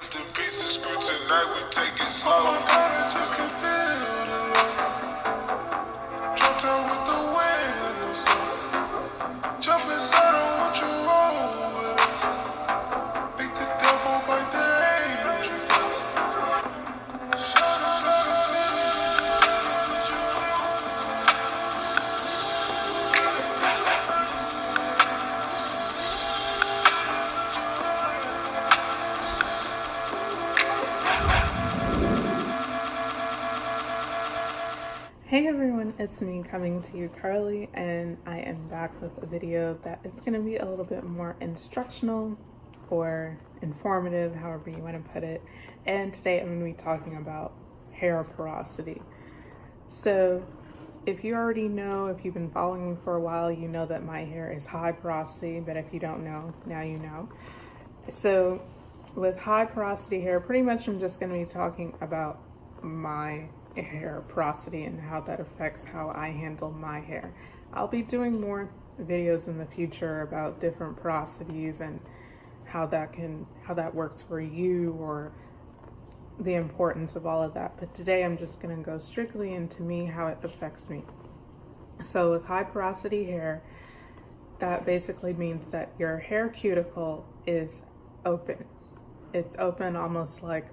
The piece of screw tonight, we take it slow. Oh my God, I just can feel the love. Drop down with the wind, so jump inside, I want you roll with us. Make the devil bite the angels. Hey everyone, it's me coming to you, Carly, and I am back with a video that is going to be a little bit more instructional or informative, however you want to put it. And today I'm going to be talking about hair porosity. So if you already know, if you've been following me for a while, you know that my hair is high porosity, but if you don't know, now you know. So with high porosity hair, pretty much I'm just going to be talking about my hair porosity and how that affects how I handle my hair. I'll be doing more videos in the future about different porosities and how that works for you, or the importance of all of that. But today I'm just going to go strictly into me, how it affects me. So with high porosity hair, that basically means that your hair cuticle is open. It's open almost like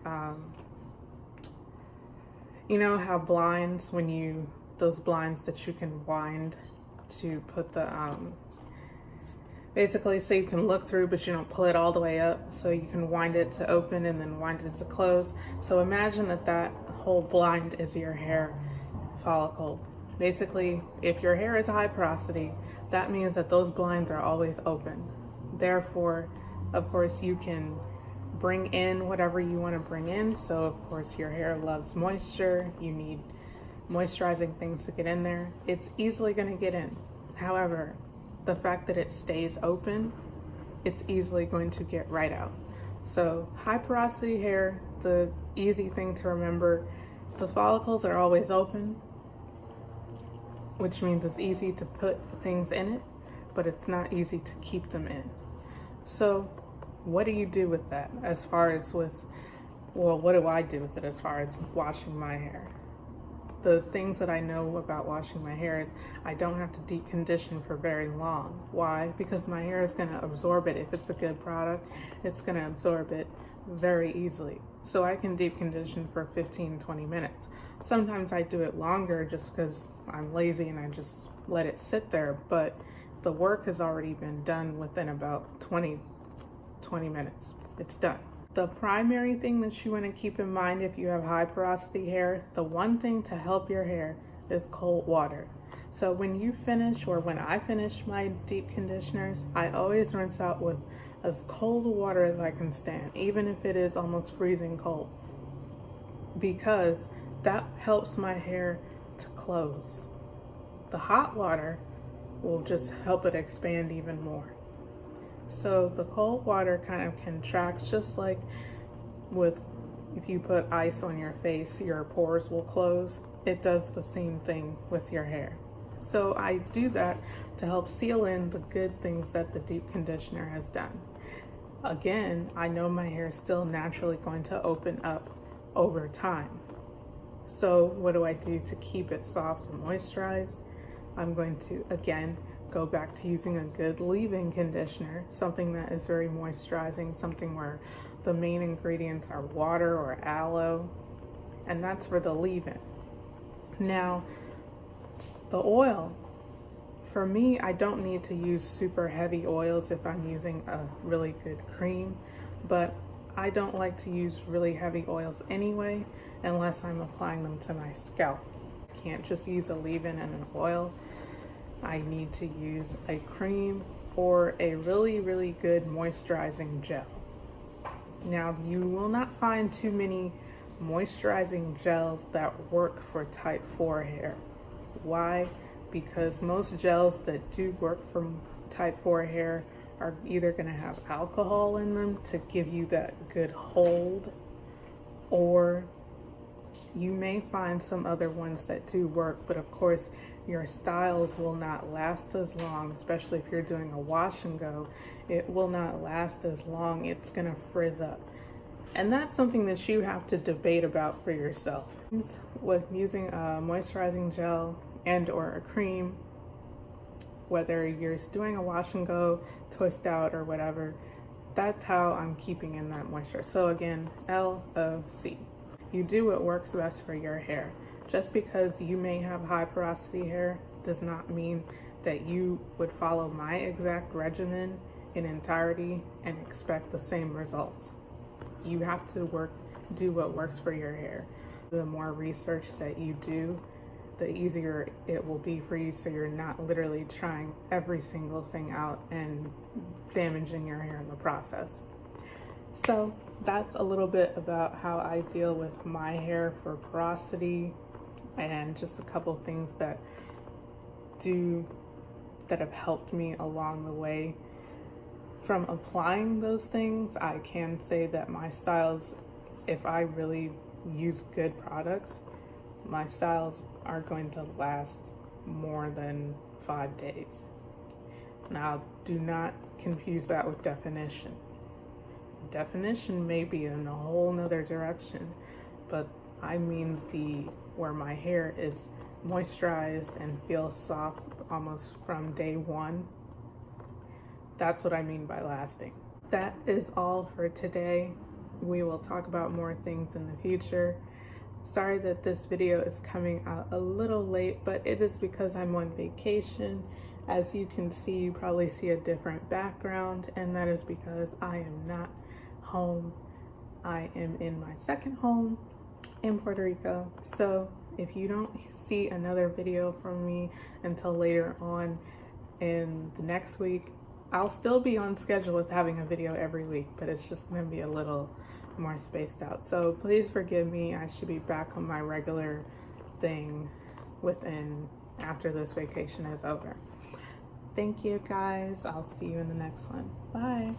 you know how blinds, those blinds that you can wind to put the, basically so you can look through but you don't pull it all the way up, so you can wind it to open and then wind it to close. So imagine that whole blind is your hair follicle. Basically, if your hair is high porosity, that means that those blinds are always open. Therefore, of course, you can bring in whatever you want to bring in. So of course your hair loves moisture. You need moisturizing things to get in there. It's easily going to get in. However, the fact that it stays open, it's easily going to get right out. So high porosity hair, the easy thing to remember, the follicles are always open, which means it's easy to put things in it, but it's not easy to keep them in. So what do you do with that as far as what do I do with it as far as washing my hair? The things that I know about washing my hair is I don't have to deep condition for very long. Why? Because my hair is going to absorb it. If it's a good product, it's going to absorb it very easily. So I can deep condition for 15-20 minutes. Sometimes I do it longer just because I'm lazy and I just let it sit there, but the work has already been done within about 20 minutes. It's done. The primary thing that you want to keep in mind if you have high porosity hair, the one thing to help your hair is cold water. So when you finish, or when I finish my deep conditioners, I always rinse out with as cold water as I can stand, even if it is almost freezing cold, because that helps my hair to close. The hot water will just help it expand even more. So the cold water kind of contracts, just like if you put ice on your face, your pores will close. It does the same thing with your hair. So I do that to help seal in the good things that the deep conditioner has done. Again, I know my hair is still naturally going to open up over time. So what do I do to keep it soft and moisturized? I'm going to, again, go back to using a good leave-in conditioner, something that is very moisturizing, something where the main ingredients are water or aloe, and that's for the leave-in. Now, the oil, for me, I don't need to use super heavy oils if I'm using a really good cream, but I don't like to use really heavy oils anyway unless I'm applying them to my scalp. I can't just use a leave-in and an oil. I need to use a cream or a really, really good moisturizing gel. Now, you will not find too many moisturizing gels that work for type 4 hair. Why? Because most gels that do work for type 4 hair are either going to have alcohol in them to give you that good hold, or you may find some other ones that do work, but of course your styles will not last as long, especially if you're doing a wash and go. It will not last as long. It's gonna frizz up. And that's something that you have to debate about for yourself. With using a moisturizing gel and or a cream, whether you're doing a wash and go, twist out, or whatever, that's how I'm keeping in that moisture. So again, LOC. You do what works best for your hair. Just because you may have high porosity hair does not mean that you would follow my exact regimen in entirety and expect the same results. You have to do what works for your hair. The more research that you do, the easier it will be for you, so you're not literally trying every single thing out and damaging your hair in the process. So that's a little bit about how I deal with my hair for porosity, and just a couple things that have helped me along the way. From applying those things, I can say that my styles, if I really use good products, my styles are going to last more than 5 days. Now, do not confuse that with definition. Definition may be in a whole nother direction, but I mean where my hair is moisturized and feels soft almost from day one. That's what I mean by lasting. That is all for today. We will talk about more things in the future. Sorry that this video is coming out a little late, but it is because I'm on vacation. As you can see, you probably see a different background, and that is because I am not home. I am in my second home in Puerto Rico. So if you don't see another video from me until later on in the next week, I'll still be on schedule with having a video every week, but it's just going to be a little more spaced out. So please forgive me. I should be back on my regular thing after this vacation is over. Thank you guys. I'll see you in the next one. Bye.